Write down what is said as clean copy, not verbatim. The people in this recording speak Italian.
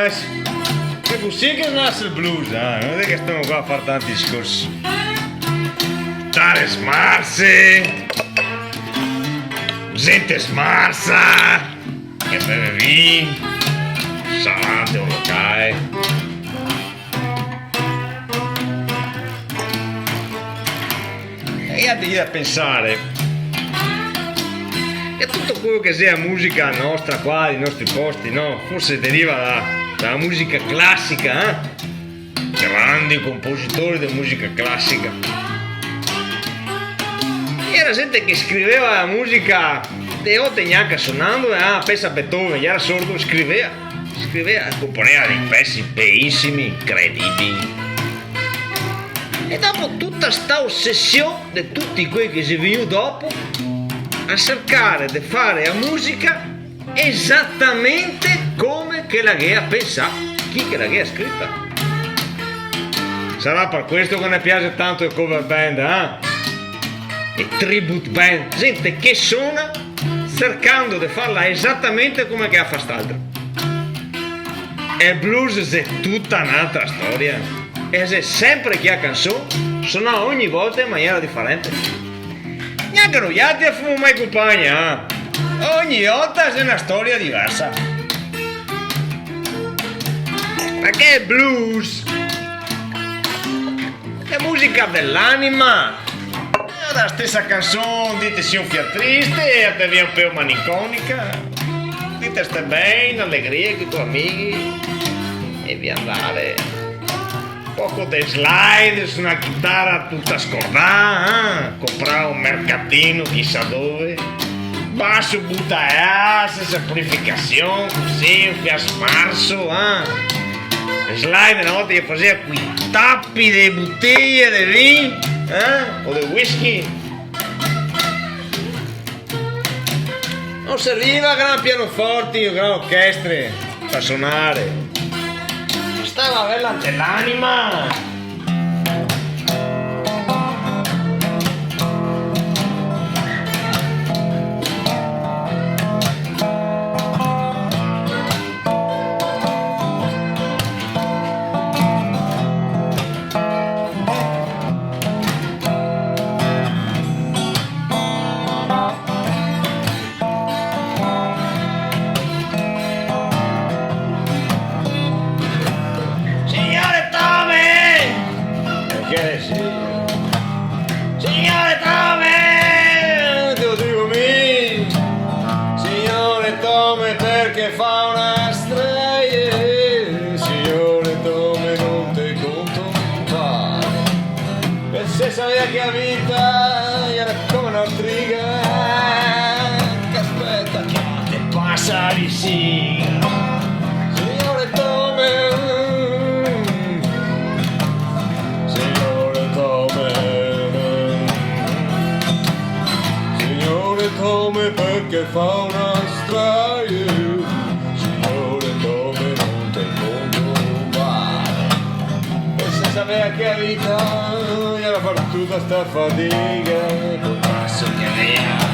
È così che nasce il blues, non è che stiamo qua a fare tanti discorsi. Stare smarse, gente smarsa, che beve vino, salate o locale. E io a pensare che tutto quello che sia musica nostra qua, dei nostri posti, no? Forse deriva dalla musica classica, grandi compositori di musica classica. Era gente che scriveva la musica de volte neanche suonando, pensa a Beethoven, era sordo, scriveva, componeva dei pezzi bellissimi, incredibili. E dopo tutta sta ossessione di tutti quelli che si venuti dopo a cercare di fare la musica esattamente come che la che ha pensato, chi che la che ha scritta. Sarà per questo che ne piace tanto il cover band, e tribute band, gente che suona cercando di farla esattamente come che ha fatto quest'altro. E il blues è tutta un'altra storia, e è sempre che ha canzone suona ogni volta in maniera differente. Neanche noi altri fumo mai compagni, ogni volta è una storia diversa. Perché il blues è musica dell'anima. La stessa canzone, dite sia un fiatriste e te via un po' malinconica. Dite stai bene, allegria con i tuoi amici e via andare. Poco di slide su una chitarra tutta scordata, comprare un mercatino chissà dove, basso butta senza amplificazione, così, un fia sparso, slide una volta che faceva quei tappi di bottiglie di vino, o di whisky. Non serviva gran pianoforti o gran orchestre per suonare. Stava bella dell'anima. Signore Tome, te lo dico mi, signore Tome perché fa una strage, signore Tome non te conto fare, per se sapeva che la vita era come una triga, che aspetta che te passa di siga, signore Tome. Come perché fa una strage, signore come non te conto male, e se sapeva che la vita era per tutta sta fatica, col passo che aveva